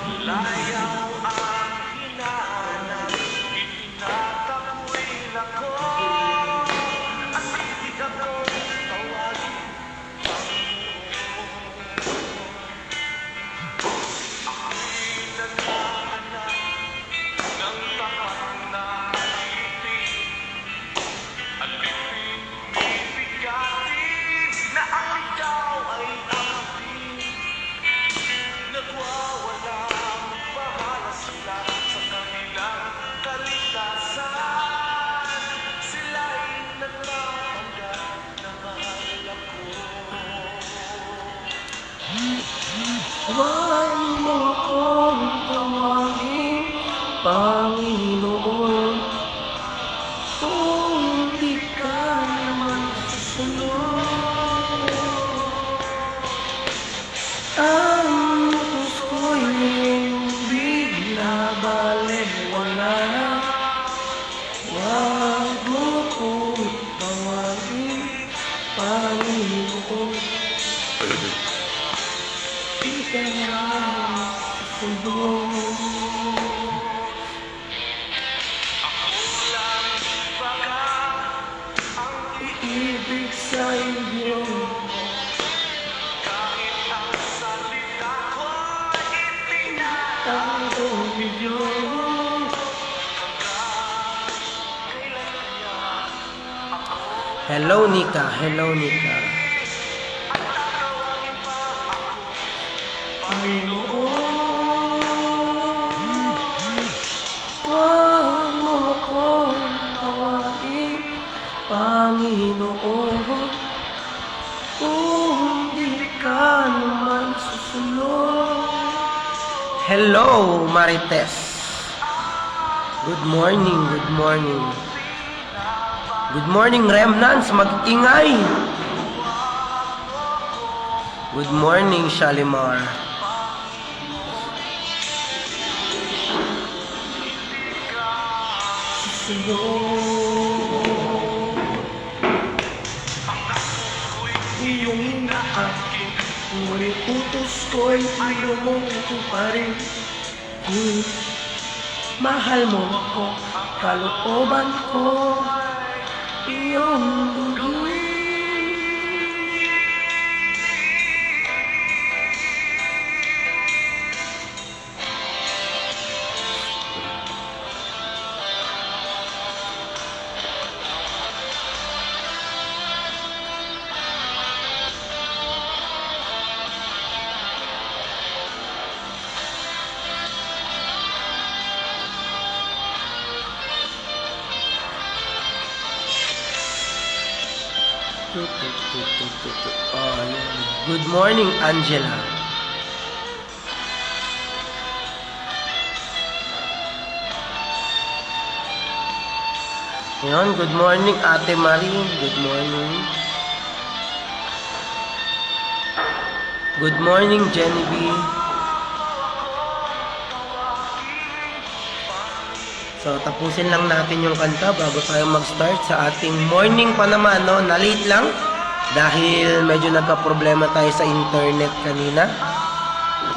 Layaw ang hinahanap, itinatakwil ako. Asibig akong tawagin, ako'y naghahanap ng tapat na ibig. Alipin, bibigatin na ang ikaw ay aking. Nagwawalang bahala sila sa kanilang kaligtasan. Sila'y nagpapanggap na mahal ako. Huwag mo akong tawagin, Panginoon, kung di ka naman susunod. Ang utos ko'y bigla balewala. Huwag mo akong tawagin, Panginoon, di ka naman susunod. Ako lang baka ang Ibig sa iyo, kahit ang salita ko'y itinatakwil. tayo iyo. Kailan kaya ako Hello Nika, hello Nika. at tatawagin pa ako? Panginoon, huwag mo akong tawagin, Panginoon, kung di ka naman susunod. Hello Marites. Good morning, good morning. Good morning, Remnants, mag-ingay. Good morning, Shalimar. Iyong inaakin, ngunit utos ko'y ilumong ko pa rin. Mahal mo ako, kalooban ko, iyong luluin. Oh, yan. Good morning, Angela. Yan, good morning, Ate Marie. Good morning. Good morning, Jenny B. So, tapusin lang natin yung kanta bago tayo mag-start sa ating morning pa naman, no? Na-late lang dahil medyo nagka-problema tayo sa internet kanina.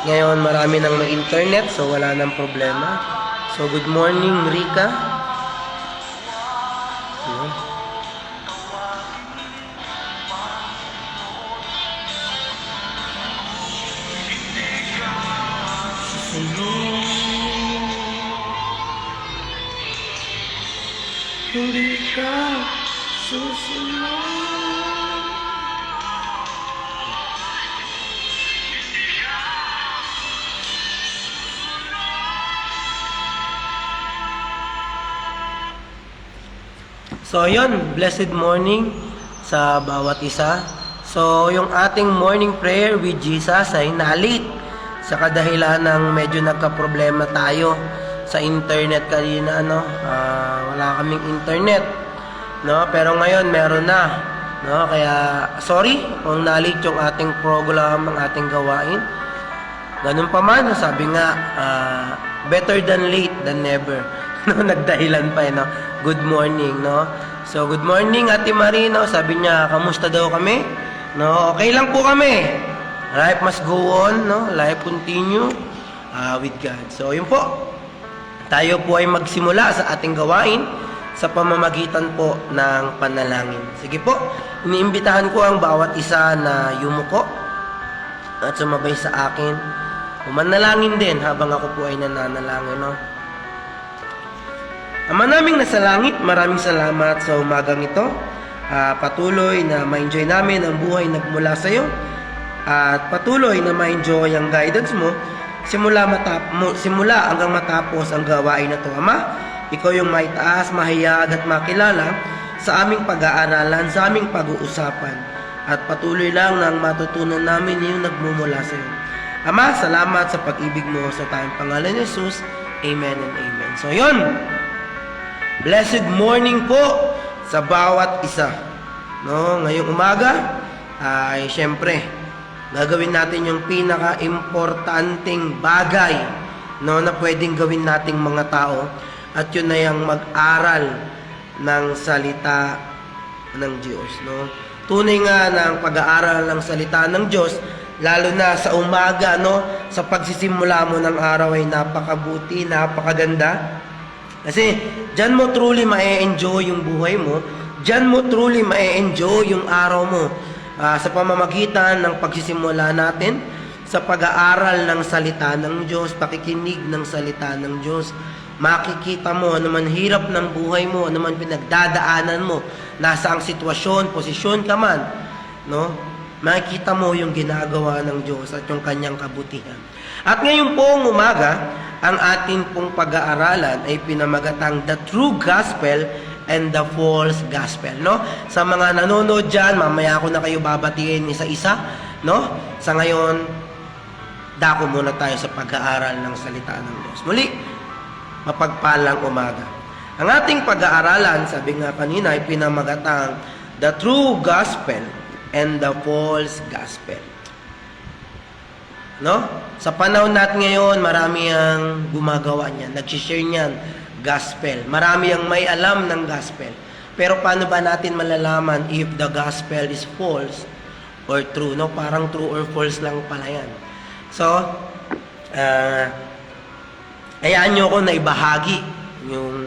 Ngayon, marami nang may internet, so wala nang problema. So, good morning, Rika. Ayan. Hindi ka susunod. So, yun, blessed morning sa bawat isa. So, yung ating morning prayer with Jesus ay nalit sa kadahilan ng medyo nagka-problema tayo sa internet kanina, no? Wala kaming internet, no? Pero ngayon meron na, no? Kaya sorry kung nalit yung ating program, ang ating gawain. Ganun pa man, sabi nga, better than late than never. No, nagdahilan pa, no? Good morning, no? So, good morning, Ate Marino. Sabi niya, kamusta daw kami? No, okay lang po kami. Life must go on, no? Life continue. with God. So, yun po. Tayo po ay magsimula sa ating gawain sa pamamagitan po ng panalangin. Sige po, iniimbitahan ko ang bawat isa na yumuko at sumabay sa akin. Manalangin din habang ako po ay nananalangin. No? Ama naming nasa langit, maraming salamat sa umagang ito. Patuloy na ma-enjoy namin ang buhay nagmula sa iyo. At patuloy na ma-enjoy ang guidance mo simula hanggang matapos ang gawain na ito. Ama, ikaw yung maitaas, mahayag at makilala sa aming pag-aaralan, sa aming pag-uusapan. At patuloy lang nang matutunan namin yung nagmumula sa iyo. Ama, salamat sa pag-ibig mo sa tayong pangalan ni Jesus. Amen and amen. So yun, blessed morning po sa bawat isa. No, ngayong umaga ay syempre gagawin natin yung pinaka-importanting bagay, no, na pwedeng gawin nating mga tao, at yun na yung mag-aral ng salita ng Diyos, no. Tunay nga ng pag-aaral ng salita ng Diyos, lalo na sa umaga, no, sa pagsisimula mo ng araw ay napakabuti, napakaganda. Kasi diyan mo truly ma-enjoy yung buhay mo, diyan mo truly ma-enjoy yung araw mo. Sa pamamagitan ng pagsisimula natin sa pag-aaral ng salita ng Diyos, pakikinig ng salita ng Diyos, makikita mo ano man hirap ng buhay mo, ano man pinagdadaanan mo, nasa ang sitwasyon, posisyon ka man, no? Makikita mo yung ginagawa ng Diyos at yung kanyang kabutihan. At ngayon pong umaga, ang atin pong pag-aaralan ay pinamagatang The True Gospel and the False Gospel, no? Sa mga nanonood dyan, mamaya ako na kayo babatiin isa-isa, no? Sa ngayon, dako muna tayo sa pag-aaral ng salita ng Diyos. Muli, mapagpalang umaga. Ang ating pag-aaralan, sabi nga kanina, ay pinamagatang The True Gospel and the False Gospel. No? Sa panahon natin ngayon, marami ang gumagawa niyan, nag-share niyan, gospel. Marami ang may alam ng gospel. Pero paano ba natin malalaman if the gospel is false or true? No? Parang true or false lang pala yan. So, hayaan nyo ko na ibahagi yung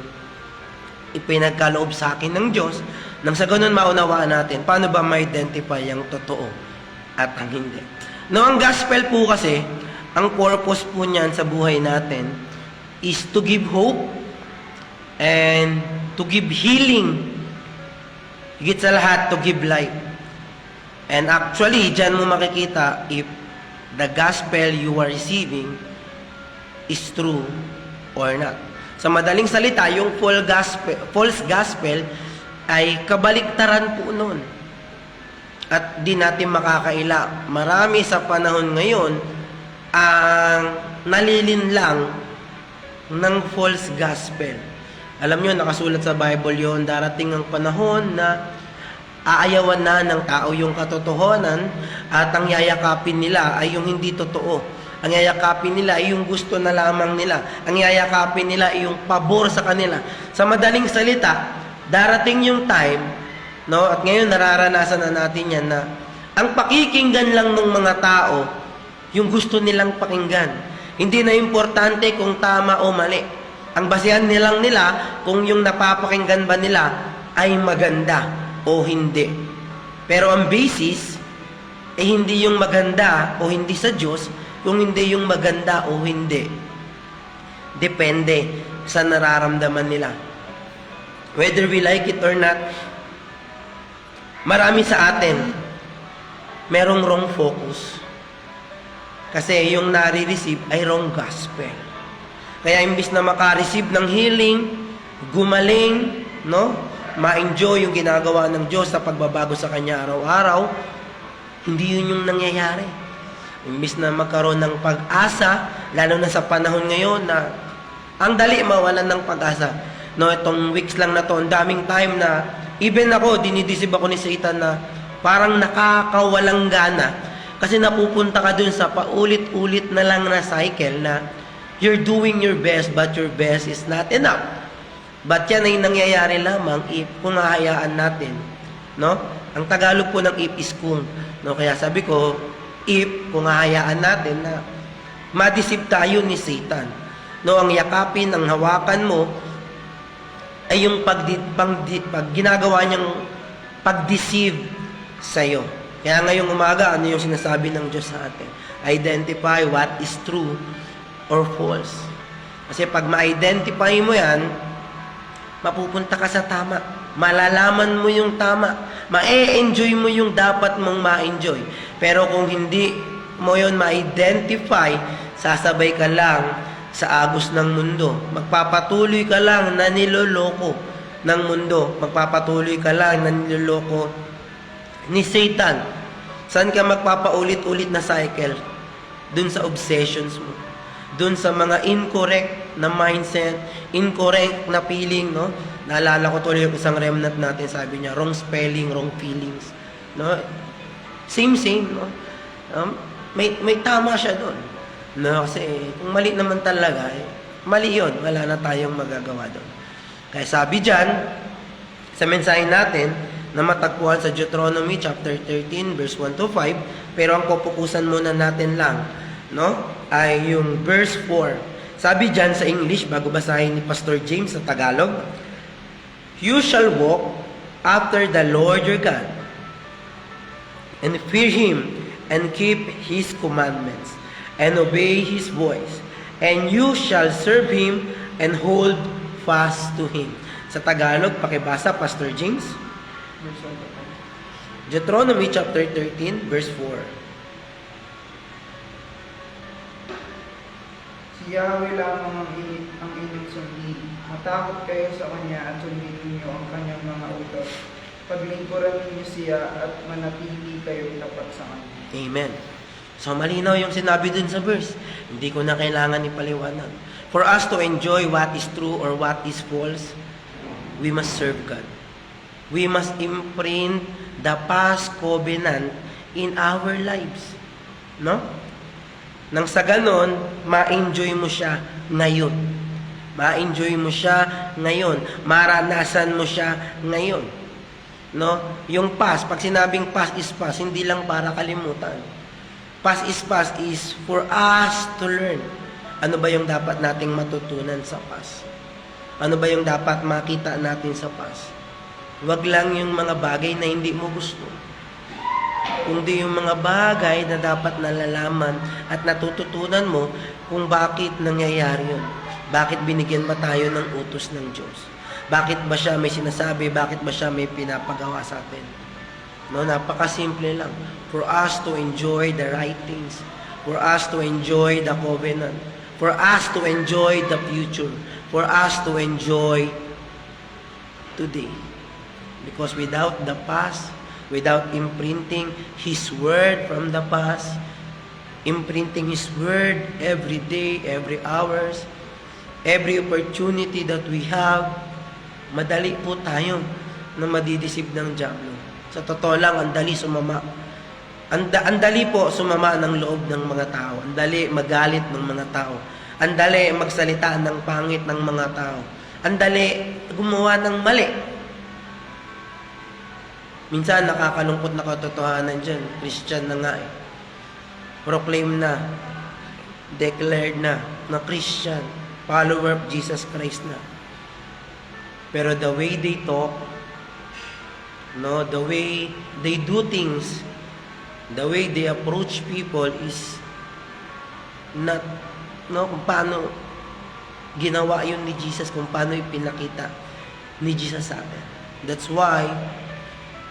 ipinagkaloob sa akin ng Diyos nang sa ganun maunawaan natin paano ba ma-identify ang totoo at ang hindi. No, ang gospel po kasi, ang purpose po niyan sa buhay natin is to give hope and to give healing. Higit sa lahat, to give life. And actually, dyan mo makikita if the gospel you are receiving is true or not. Sa madaling salita, yung false gospel ay kabaliktaran po nun. At di natin makakaila. Marami sa panahon ngayon ang nalilinlang ng false gospel. Alam nyo, nakasulat sa Bible yon, darating ang panahon na aayawan na ng tao yung katotohanan at ang yayakapin nila ay yung hindi totoo. Ang yayakapin nila ay yung gusto na lamang nila. Ang yayakapin nila ay yung pabor sa kanila. Sa madaling salita, darating yung time, no, at ngayon nararanasan na natin yan na ang pakikinggan lang ng mga tao, yung gusto nilang pakinggan. Hindi na importante kung tama o mali. Ang basehan nilang nila kung yung napapakinggan ba nila ay maganda o hindi. Pero ang basis ay hindi yung maganda o hindi sa Diyos, kung hindi yung maganda o hindi. Depende sa nararamdaman nila. Whether we like it or not, marami sa atin merong wrong focus. Kasi yung nare-receive ay wrong gospel. Kaya imbis na maka-receive ng healing, gumaling, no? Ma-enjoy yung ginagawa ng Diyos sa pagbabago sa Kanya araw-araw, hindi yun yung nangyayari. Imbis na magkaroon ng pag-asa, lalo na sa panahon ngayon na ang dali mawalan ng pag-asa. No, itong weeks lang na to, ang daming time na even ako, dinidisib ako ni Satan na parang nakakawalang gana. Kasi napupunta ka dun sa paulit-ulit na lang na cycle na you're doing your best but your best is not enough. But yan ay nangyayari lamang if kung hahayaan natin, no? Ang Tagalog po ng if is kung, no? Kaya sabi ko, if kung hahayaan natin na madisip tayo ni Satan. No, ang yakapin, ang hawakan mo ay yung pag ginagawa niyang pag-deceive sa'yo. Kaya ngayong umaga, ano yung sinasabi ng Diyos sa atin? Identify what is true or false. Kasi pag ma-identify mo yan, mapupunta ka sa tama. Malalaman mo yung tama. Ma-enjoy mo yung dapat mong ma-enjoy. Pero kung hindi mo yun ma-identify, sasabay ka lang sa agos ng mundo. Magpapatuloy ka lang na niloloko ng mundo. Magpapatuloy ka lang na niloloko ni Satan. Saan ka magpapaulit-ulit na cycle? Dun sa obsessions mo. Dun sa mga incorrect na mindset, incorrect na feeling, no? Naalala ko tuloy yung isang remnant natin, sabi niya, wrong spelling, wrong feelings. No? Same, no? May tama siya doon. No, kasi kung mali naman talaga, mali yun. Wala na tayong magagawa doon. Kaya sabi dyan, sa mensahe natin, na matagpuan sa Deuteronomy chapter 13, verse 1 to 5, pero ang pupukusan muna natin lang, no, ay yung verse 4. Sabi dyan sa English, bago basahin ni Pastor James sa Tagalog, "You shall walk after the Lord your God, and fear Him, and keep His commandments, and obey His voice, and you shall serve Him, and hold fast to Him." Sa Tagalog, pakibasa, Pastor James. Deuteronomy chapter 13, verse 4. Si Yahweh lamang ang inyong sundin. Matakot kayo sa Kanya at sundin ninyo ang Kanyang mga utos. Paglingkuran ninyo siya at manatili kayong tapat sa Kanya. Amen. So malinaw yung sinabi dun sa verse. Hindi ko na kailangan ipaliwanag. For us to enjoy what is true or what is false, we must serve God. We must imprint the past covenant in our lives. No? Nang sa ganon, ma-enjoy mo siya ngayon. Ma-enjoy mo siya ngayon. Maranasan mo siya ngayon. No? Yung past, pag sinabing past is past, hindi lang para kalimutan. Past is for us to learn. Ano ba yung dapat nating matutunan sa past? Ano ba yung dapat makita natin sa past? Huwag lang yung mga bagay na hindi mo gusto. Kundi yung mga bagay na dapat nalalaman at natututunan mo kung bakit nangyayari yun. Bakit binigyan ba tayo ng utos ng Diyos? Bakit ba siya may sinasabi? Bakit ba siya may pinapagawa sa atin? No, napakasimple lang. For us to enjoy the right things. For us to enjoy the covenant. For us to enjoy the future. For us to enjoy today. Because without the past, without imprinting His Word from the past, imprinting His Word every day, every hours, every opportunity that we have, madali po tayo na madidisib ng diablo. Sa totoo lang, ang dali sumama. Ang dali po sumama ng loob ng mga tao. Ang dali magalit ng mga tao. Ang dali magsalita ng pangit ng mga tao. Ang dali gumawa ng mali. Minsan nakakalungkot na katotohanan dyan. Christian na nga eh. Proclaim na. Declared na Christian. Follower of Jesus Christ na. Pero the way they talk, no, the way they do things, the way they approach people is not, no, kung paano ginawa yun ni Jesus, kung paano ipinakita ni Jesus sa atin. That's why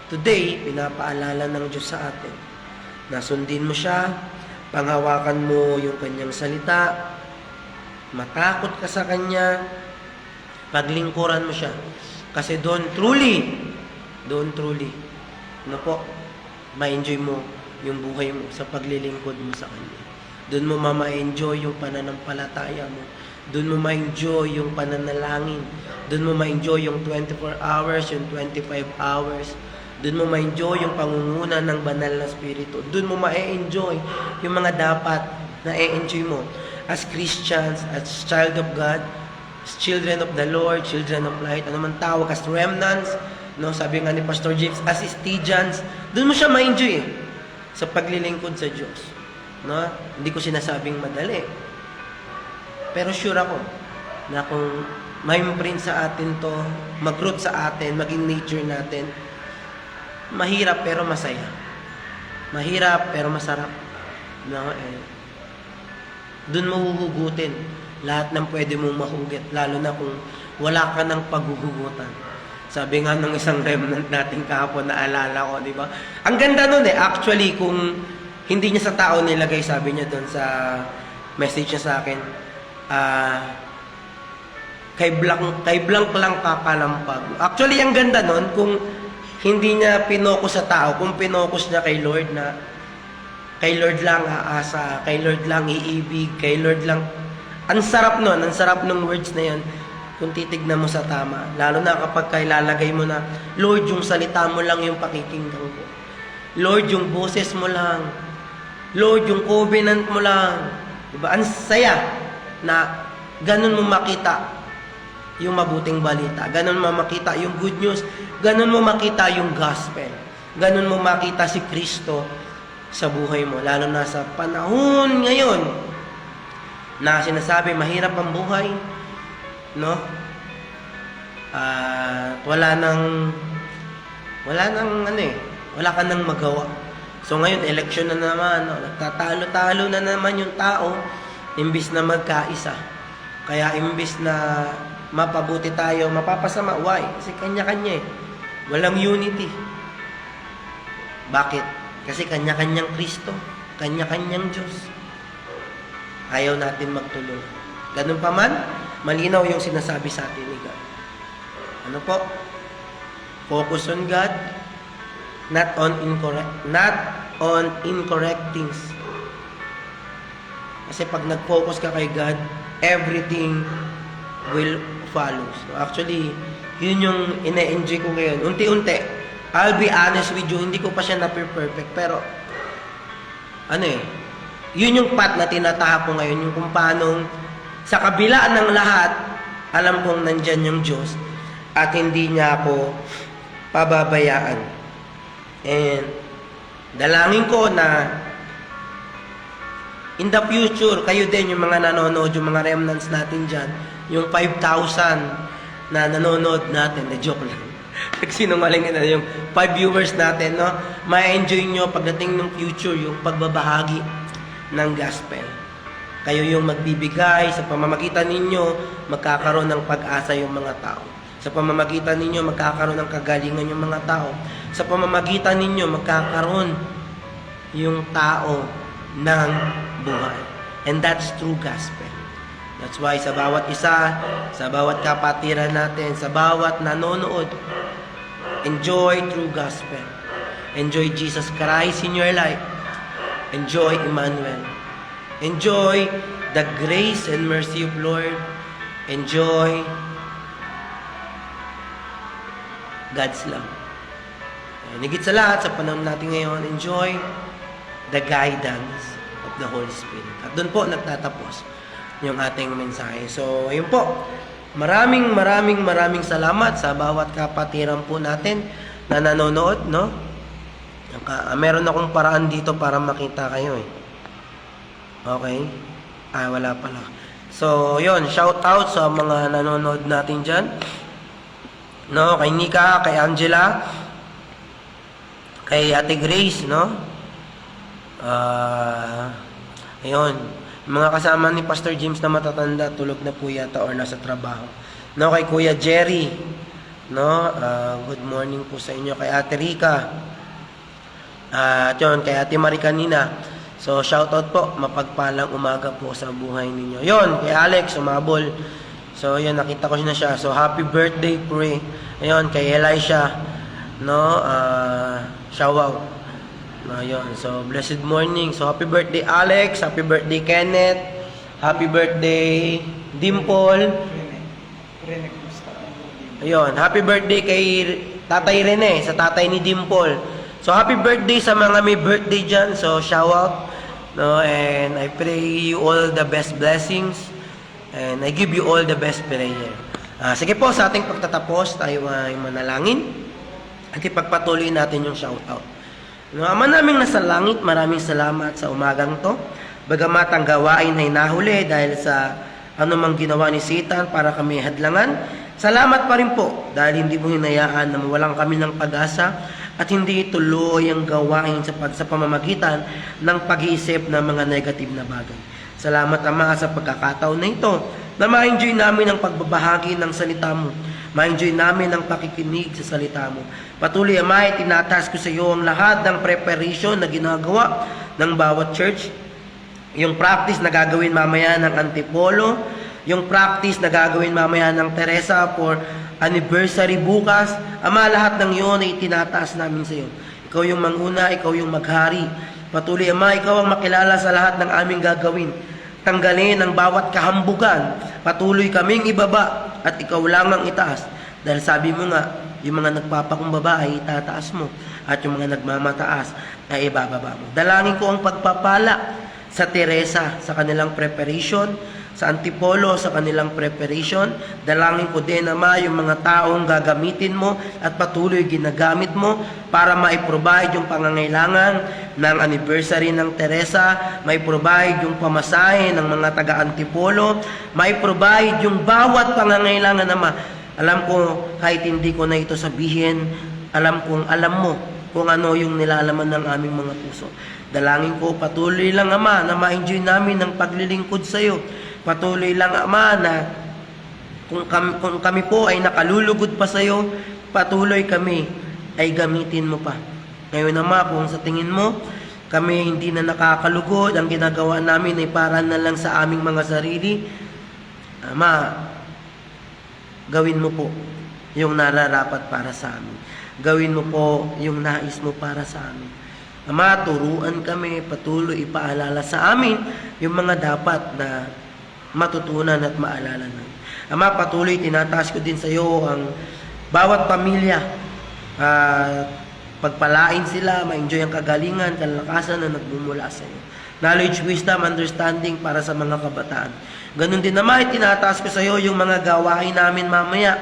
today, pinapaalala ng Diyos sa atin na sundin mo siya, panghawakan mo yung kanyang salita, matakot ka sa kanya, paglingkuran mo siya. Kasi doon truly, ano po, ma-enjoy mo yung buhay mo sa paglilingkod mo sa kanya. Doon mo ma-enjoy yung pananampalataya mo. Doon mo ma-enjoy yung pananalangin. Doon mo ma-enjoy yung 24 hours, yung 25 hours. Doon mo ma-enjoy yung pangunguna ng banal na spirito. Doon mo ma-enjoy yung mga dapat na e-enjoy mo as Christians, as child of God, as children of the Lord, children of light, ano man tawag, as remnants, no, sabi nga ni Pastor James, as Stygians. Doon mo siya ma-enjoy sa paglilingkod sa Diyos. No? Hindi ko sinasabing madali. Pero sure ako na kung may imprint sa atin to, mag-root sa atin, maging nature natin, mahirap pero masaya. Mahirap pero masarap. No? Doon mo huhugutin lahat ng pwede mong mahugit, lalo na kung wala ka ng paghuhugutan. Sabi nga ng isang remnant natin kahapon, naalala ko, di ba? Ang ganda nun actually, kung hindi niya sa tao nilagay, sabi niya doon sa message niya sa akin, kay blank lang kakalampag. Actually, ang ganda nun, kung hindi niya pinokus sa tao, kung pinokus niya kay Lord na kay Lord lang aasa, kay Lord lang iibig, kay Lord lang. Ang sarap nun, ang sarap ng words na yun kung titignan mo sa tama. Lalo na kapag kailalagay mo na, Lord, yung salita mo lang yung pakikinggan ko. Lord, yung boses mo lang. Lord, yung covenant mo lang. Diba? Ang saya na ganun mo makita yung mabuting balita. Ganun mo makita yung good news. Ganun mo makita yung gospel. Ganun mo makita si Kristo sa buhay mo. Lalo na sa panahon ngayon na sinasabi mahirap ang buhay, no? Wala ka nang magawa. So ngayon election na naman, no? Nagtatalo-talo na naman yung tao imbis na magkaisa. Kaya imbis na mapabuti tayo, mapapasama. Why? Kasi kanya-kanya eh. Walang unity. Bakit? Kasi kanya-kanyang Kristo, kanya-kanyang Diyos. Ayaw natin magtulong. Ganun pa man, malinaw yung sinasabi sa atin ni God. Ano po? Focus on God, not on incorrect things. Kasi pag nag-focus ka kay God, everything will follow. So actually, yun yung ine-enjoy ko ngayon. Unti-unti. I'll be honest with you, hindi ko pa siya na-perfect. Pero, yun yung path na tinatahak ko ngayon. Yung kung paano, sa kabila ng lahat, alam kong nandyan yung Diyos at hindi niya ako pababayaan. And, dalangin ko na in the future, kayo din, yung mga nanonood, yung mga remnants natin dyan, yung 5,000 na nanonood natin, na joke lang. Nagsinungaling na yung 5 viewers natin, no? Ma-enjoy nyo pagdating ng future yung pagbabahagi ng gospel. Kayo yung magbibigay, sa pamamagitan ninyo, magkakaroon ng pag-asa yung mga tao. Sa pamamagitan ninyo, magkakaroon ng kagalingan yung mga tao. Sa pamamagitan ninyo, magkakaroon yung tao ng buhay. And that's true gospel. That's why sa bawat isa, sa bawat kapatiran natin, sa bawat nanonood, enjoy true gospel. Enjoy Jesus Christ in your life. Enjoy Emmanuel. Enjoy the grace and mercy of Lord. Enjoy God's love. And higit sa lahat, sa panahon natin ngayon, enjoy the guidance of the Holy Spirit. At doon po nagtatapos yung ating mensahe. So, ayun po. Maraming salamat sa bawat kapatiran po natin na nanonood, no? Meron akong paraan dito para makita kayo eh. Okay? Wala pala. So, yun, shout out sa mga nanonood natin dyan. No, kay Nika, kay Angela, kay Ate Grace, no? Ayun, mga kasama ni Pastor James na matatanda, tulog na po yata or nasa trabaho. No, kay Kuya Jerry, no? Good morning po sa inyo. Kay Ate Rica, at yun, kay Ate Maricanina. So, shoutout po, mapagpalang umaga po sa buhay ninyo. Yun, kay Alex, umabol. So, yun, nakita ko na siya. So, happy birthday, pre. Ayun, kay Elisha, no? Shout out. Ayun, so, blessed morning. So, happy birthday, Alex. Happy birthday, Kenneth. Happy birthday, Dimple. Rene, kumusta? Ayun, happy birthday kay Tatay Rene, sa tatay ni Dimple. So, happy birthday sa mga may birthday dyan. So, shout out. No? And I pray you all the best blessings. And I give you all the best prayer. Sige po, sa ating pagtatapos, tayo ay manalangin. At ipagpatuloy natin yung shout out. No, Ama naming nasa langit, maraming salamat sa umagang to. Bagamat ang gawain ay nahuli dahil sa anumang ginawa ni Satan para kami hadlangan, salamat pa rin po dahil hindi mo hinayaan na mawalan kami ng pag-asa at hindi tuloy ang gawain sa pamamagitan ng pag-iisip ng mga negative na bagay. Salamat Ama sa pagkakataon na ito na ma-enjoy namin ang pagbabahagi ng salita mo. Ma-enjoy namin ang pakikinig sa salita mo. Patuloy Ama, tinataas ko sa iyo ang lahat ng preparation na ginagawa ng bawat church. Yung practice na gagawin mamaya ng Antipolo, yung practice na gagawin mamaya ng Teresa for anniversary bukas. Ama, lahat ng iyon ay itinataas namin sa iyo. Ikaw yung manguna, ikaw yung maghari. Patuloy Ama, ikaw ang makilala sa lahat ng aming gagawin. Tanggalin ang bawat kahambugan. Patuloy kaming ibaba at ikaw lang ang itaas. Dahil sabi mo nga, yung mga nagpapakumbaba ay itataas mo at yung mga nagmamataas ay ibababa mo. Dalangin ko ang pagpapala sa Teresa, sa kanilang preparation, sa Antipolo, sa kanilang preparation. Dalangin ko din Ama yung mga taong gagamitin mo at patuloy ginagamit mo para mai-provide yung pangangailangan ng anniversary ng Teresa, mai-provide yung pamasahe ng mga taga-Antipolo, mai-provide yung bawat pangangailangan Ama. Alam ko kahit hindi ko na ito sabihin, alam mo kung ano yung nilalaman ng aming mga puso. Dalangin ko patuloy lang Ama na ma-enjoy namin ang paglilingkod sa iyo. Patuloy lang Ama na kung kami po ay nakalulugod pa sa iyo, patuloy kami ay gamitin mo pa. Ngayon Ama, kung sa tingin mo kami hindi na nakakalugod, ang ginagawa namin ay para na lang sa aming mga sarili, Ama, gawin mo po yung nararapat para sa amin. Gawin mo po yung nais mo para sa amin. Ama, turuan kami, patuloy ipaalala sa amin yung mga dapat na matutunan at maalala namin. Ama, patuloy tinataas ko din sa iyo ang bawat pamilya. Pagpalain sila, ma-enjoy ang kagalingan, kalakasan na nagmumula sa iyo. Knowledge, wisdom, understanding para sa mga kabataan. Ganun din naman, tinataas ko sa iyo yung mga gawain namin mamaya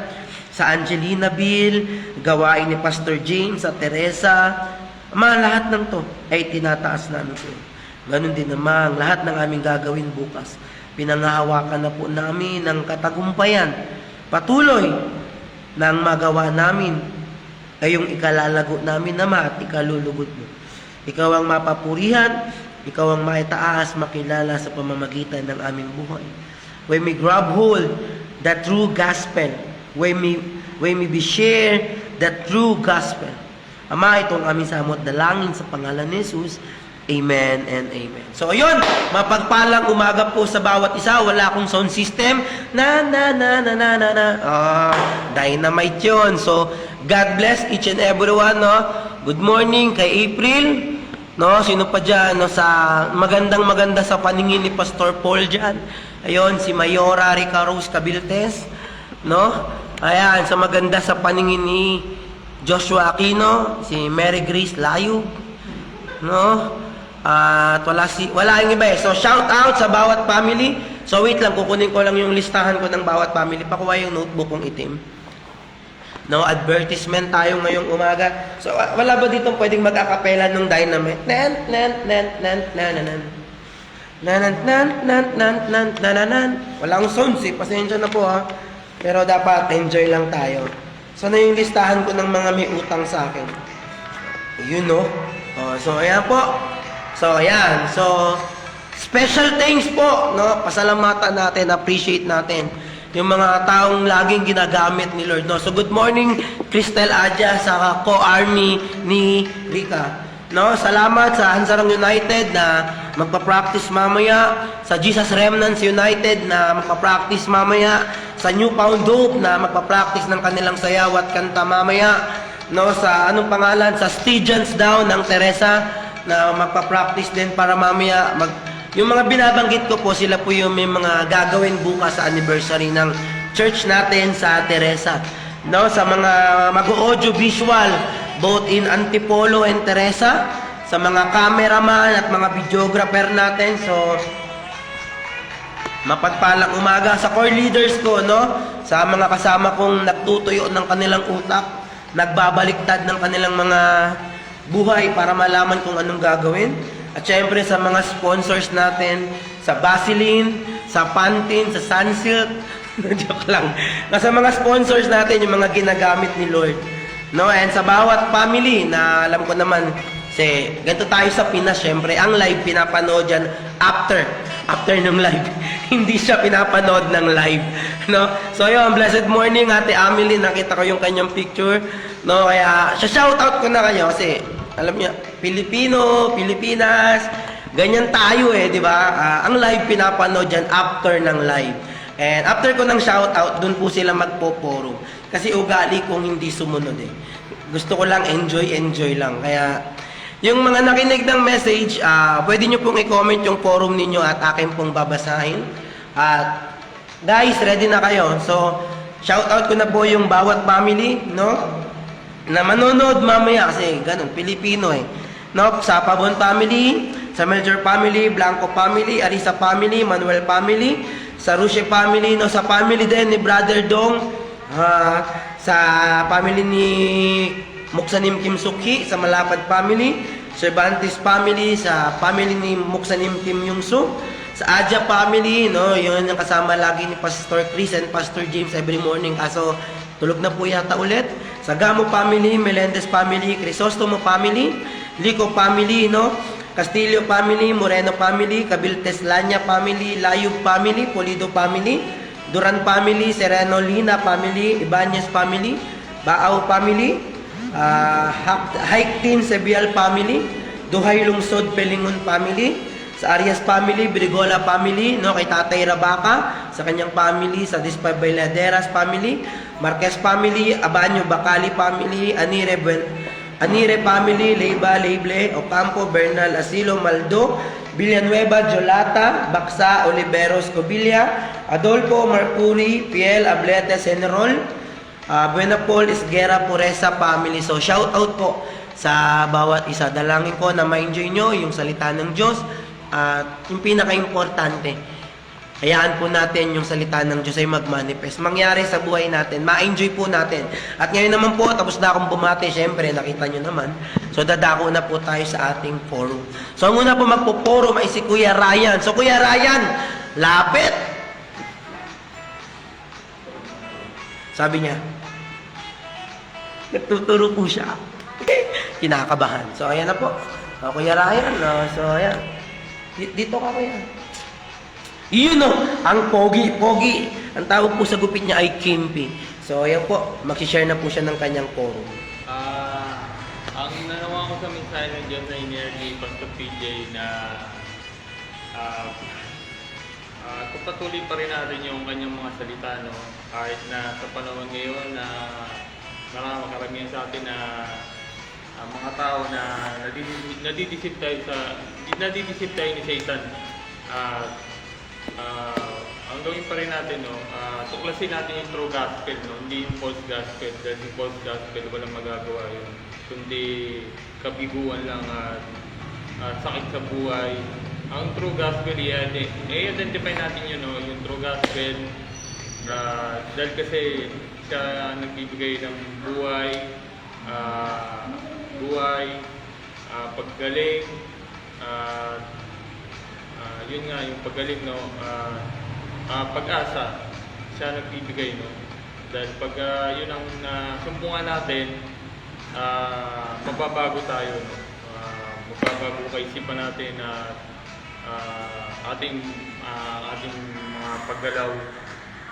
sa Angelina Bill, gawain ni Pastor James, sa Teresa. Ama, lahat ng to ay tinataas namin sa iyo. Ganun din naman, lahat ng aming gagawin bukas. Pinangahawakan na po namin ng katagumpayan. Patuloy nang magawa namin ay yung ikalalago namin Ama at ikalulugod mo. Ikaw ang mapapurihan, ikaw ang maitaas, makilala sa pamamagitan ng aming buhay. We may grab hold the true gospel. We may be share the true gospel. Ama, itong aming samot dalangin sa pangalan ni Jesus. Amen and amen. So, ayun, mapagpalang umaga po sa bawat isa. Wala akong sound system. Dynamite yun. So, God bless each and everyone, no? Good morning kay April. No, sino pa dyan, no, sa maganda sa paningin ni Pastor Paul dyan. Ayun, si Mayora Rica Rose Cabiltes. No? Ayan, sa maganda sa paningin ni Joshua Aquino, si Mary Grace Layug, no? At wala yung iba eh. So shout out sa bawat family. So wait lang, kukunin ko lang yung listahan ko ng bawat family. Pakuha yung notebook kong itim. No, advertisement tayo ngayong umaga. So wala ba dito pwedeng mag-acapella ng Dynamite? Wala akong sounds eh. Pasensya na po ha. Pero dapat enjoy lang tayo. So na yung listahan ko ng mga may utang sa akin. Yun no. So ayan po. So ayan. So special thanks po, no? Pasalamatan natin, appreciate natin yung mga taong laging ginagamit ni Lord, no? So good morning Cristel Adja sa co-army ni Rica. No, salamat sa Hansarang United na magpa-practice mamaya, sa Jesus Remnants United na magpa-practice mamaya, sa New Found Hope na magpa-practice ng kanilang sayaw at kanta mamaya, no, sa anong pangalan, sa Stygians Down ng Teresa na magpa-practice din para mamaya yung mga binabanggit ko po, sila po yung may mga gagawin bukas sa anniversary ng church natin sa Teresa. No, sa mga mag-audio visual both in Antipolo and Teresa, sa mga cameraman at mga videographer natin. So mapagpalang umaga sa core leaders ko, no, sa mga kasama kong nagtutuyo ng kanilang utak, nagbabaliktad ng kanilang mga buhay para malaman kung anong gagawin. At syempre sa mga sponsors natin, sa Vaseline, sa Pantene, sa Sunsilk, joke lang. Sa mga sponsors natin, yung mga ginagamit ni Lord. No, and sa bawat family na alam ko naman, kasi ganito tayo sa Pinas, syempre, ang live pinapanood yan after ng live. Hindi siya pinapanood ng live. No? So yun, blessed morning, Ate Amelie, nakita ko yung kanyang picture. No, kaya shoutout ko na kayo kasi alam niyo, Pilipino, Pilipinas, ganyan tayo di ba? Ang live pinapanood yan after ng live. And after ko ng shoutout, dun po sila magpo-forum. Kasi ugali kong hindi sumunod Gusto ko lang enjoy lang. Kaya yung mga nakinig ng message, pwede nyo pong i-comment yung forum ninyo at akin pong babasahin. At guys, ready na kayo. So, shoutout ko na po yung bawat family, no? Na manonood mamaya kasi ganun, Pilipino No? Sa Pabon family, sa Melchor family, Blanco family, Arisa family, Manuel family, sa Rushe family, no? Sa family din ni Brother Dong, sa family ni Muksanim Kim Sukhi, sa Malapad family, Cervantes family, sa family ni Muksanim Kim Yungsu, sa Adja family, no, yun yung kasama lagi ni Pastor Chris and Pastor James every morning. Kaso tulog na po yata ulit. Sa Gamo family, Melendez family, Crisostomo family, Lico family, no, Castillo family, Moreno family, Cabiltes Lanya family, Layub family, Polido family, Duran family, Sereno Lina family, Ibanez family, Baaw family, Haiktin Sebial family, Duhay Lungsod Pelingon family, sa Arias family, Brigola family, no, kay Tatay Rabaca, sa kanyang family, sa Dispay Bailaderas family, Marquez family, Abanyo Bacali family, Anire family, Leiba, Leible, Ocampo, Bernal, Asilo, Maldo, Villanueva, Jolata, Baksa, Oliveros, Cobilla, Adolfo, Marcuri, Piel, Ablete, Senerol, Buenapol, Isguera, Puresa family. So, shout out po sa bawat isa. Dalangin ko na ma-enjoy nyo yung salita ng Diyos. At yung pinaka-importante, hayaan po natin yung salita ng Diyos ay mag-manifest. Mangyari sa buhay natin, ma-enjoy po natin. At ngayon naman po, tapos na akong bumati, syempre, nakita nyo naman. So, dadako na po tayo sa ating forum. So, ang una po magpo-forum ay si Kuya Ryan. So, Kuya Ryan, lapit! Sabi niya, nagtuturo po siya. Kinakabahan. So, ayan na po. Kuya Ryan, so, ayan. Dito ka, Kuya. Yun ang pogi. Ang tawag po sa gupit niya ay Kimpi. So, ayan po, mag-share na po siya ng kanyang forum. Ang nanawa ko sa mensahe ng Diyos na inir ni Pastor PJ na patuloy pa rin natin yung kanyang mga salita, no? Kahit na sa panahon ngayon na karamihan sa atin na mga tao na nadidisip tayo ni Satan. Ang gawin pa rin natin, no, tuklasin natin yung true gospel, no, hindi yung false gospel. Dahil yung false gospel walang magagawa yun, kundi kabiguan lang at sakit sa buhay. Ang true gospel, i-identify natin yun, no, yung true gospel, dahil kasi siya nagbibigay ng buhay, paggaling, yun nga yung paggaling, no, pag-asa siya nagbibigay, no, dahil pag yun ang sumpungan natin, mababago tayo, no, magbabago kaisipan natin at ating mga paggalaw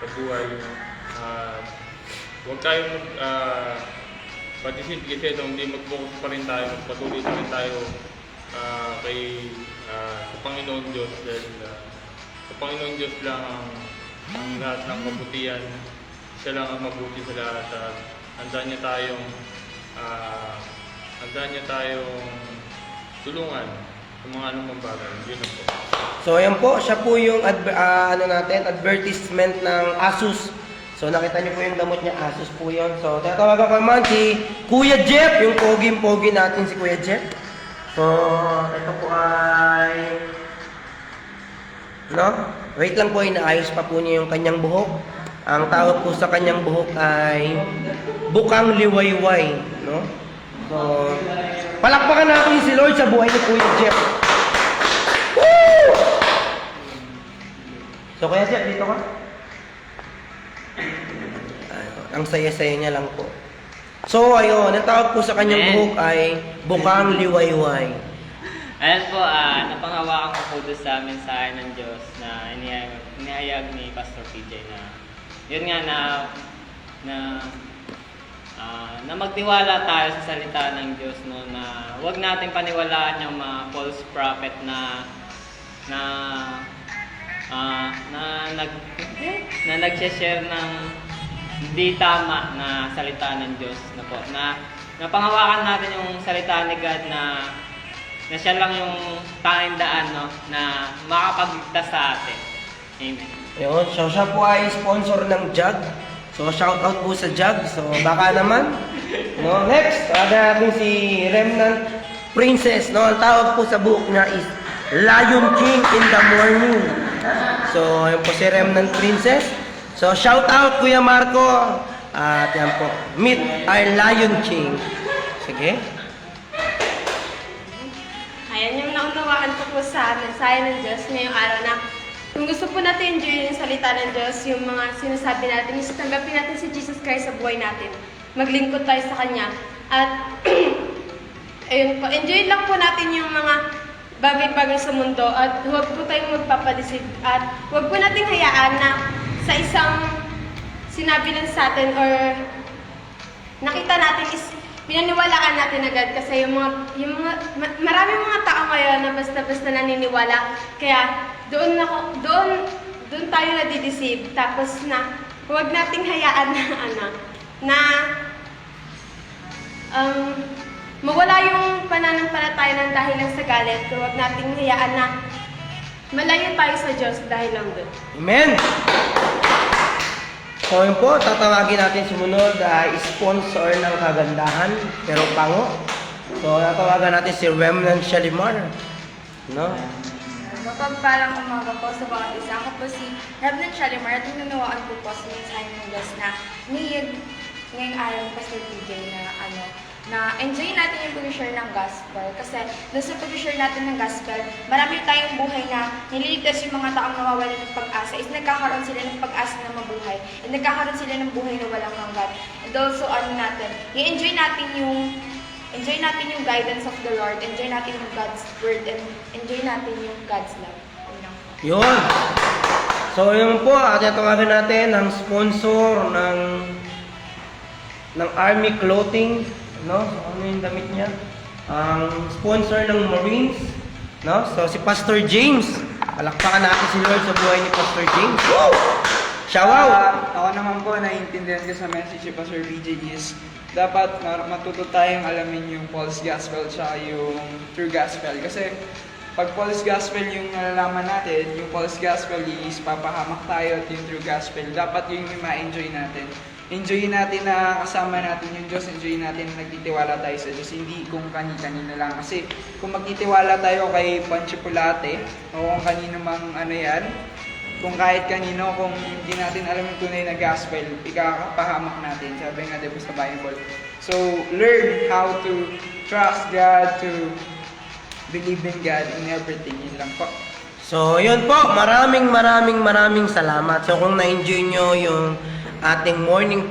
sa buhay, no. Huwag tayong patisin kasi hindi mag-focus pa rin tayo, patuloy pa rin tayo sa Panginoon Diyos, dahil sa Panginoon Diyos lang ang lahat ng kabutihan, siya lang ang mabuti sa lahat at handa niya tayong tulungan sa mga anumang bagay. Yun po. So, ayan po, siya po yung advertisement ng Asus. So, nakita niyo po yung damot niya, Asus po yun. So, tatawagan ko naman si Kuya Jeff, yung pogi natin si Kuya Jeff. So, ito po ay, no? Wait lang po, inaayos pa po niya yung kanyang buhok. Ang tawag po sa kanyang buhok ay bukang liwayway, no? So, Palakpakan natin si Lord sa buhay ni Kuya Jeff. Woo! So Kuya Jeff, dito ka. Ang saya-saya niya lang po. So ayun, ang tawag po sa kanyang buhok ay bukang liwayway. Ayan po, napanghawakan ko po doon sa mensahe ng Diyos na inihayag ni Pastor PJ na yun nga na magtiwala tayo sa salita ng Diyos, no, na huwag natin paniwalaan yung mga false prophet na nag-share ng hindi tama na salita ng Diyos na po, na panghawakan natin yung salita ni God na siya lang yung tanging daan, no, na makapagligtas sa atin. Amen. Ayun, so siya po ay sponsor ng JUG. So shout out po sa JUG. So baka naman. No, next, ada natin si Remnant Princess. No, ang tawag po sa buhok niya is Lion King in the Morning. So ayun po si Remnant Princess. So shout out Kuya Marco. At yan po, meet our Lion King. Sige. Ayan yung naunawaan ko po sa mensahe ng Diyos ngayong araw na kung gusto po natin enjoy yung salita ng Diyos, yung mga sinasabi natin, yung tanggapin natin si Jesus Christ sa buhay natin. Maglingkod tayo sa Kanya. At ayun po, enjoy lang po natin yung mga bagay-bagay sa mundo at huwag po tayong magpapadisip at huwag po nating hayaan na sa isang sinabi lang sa atin or nakita natin is pinaniwalaan natin agad kasi maraming mga tao ngayon na basta-basta naniniwala. Kaya doon tayo nadideceive. Tapos na huwag nating hayaan na mawala yung pananampalataya ng dahil lang sa galit. Huwag nating hayaan na malayo tayo sa Diyos dahil lang doon. Amen! So yun po, tatawagin natin sumunod ay sponsor ng kagandahan, pero pango. So tatawagan natin si Remnant Shalimar. No? Mapagpalang umaga po sa bawat isa. Ako po si Remnant Shalimar at nanunawaan po po sa mensahe ng Diyos na ngayong araw po sa PJ na enjoy natin yung pag-share ng gospel. Kasi doon sa pag-share natin ng gospel, marami tayong buhay na nililigtas yung mga taong nawawalan ng pag-asa. Is nagkakaroon sila ng pag-asa na mabuhay. And nagkakaroon sila ng buhay na walang hanggan. And also, i-enjoy natin yung guidance of the Lord. Enjoy natin yung God's word. And enjoy natin yung God's love. Yun! So yun po, tawagan natin ang sponsor ng Army Clothing. No? So, ano yung damit niya? Ang sponsor ng Marines. No? So, si Pastor James. Palakpakan natin si Lord sa buhay ni Pastor James. Woo! Shout out! Ako naman po, naiintindihan ko sa message ni Pastor BJ is dapat matuto tayong alamin yung false gospel tsaka yung true gospel. Kasi pag false gospel yung nalalaman natin, yung false gospel is papahamak tayo at yung true gospel, dapat yung ma-enjoy natin. Enjoyin natin na kasama natin yung Diyos, enjoyin natin na nagtitiwala tayo sa Diyos, hindi kung kani-kanina lang. Kasi kung magtitiwala tayo kay Panchipulate o kung kanino mang kung kahit kanino, kung hindi natin alam yung tunay na gospel, ikakapahamak natin, sabi nga diba sa Bible. So, learn how to trust God, to believe in God in everything. Yun lang po. So, yun po. Maraming salamat. So, kung na-enjoy nyo yung ating morning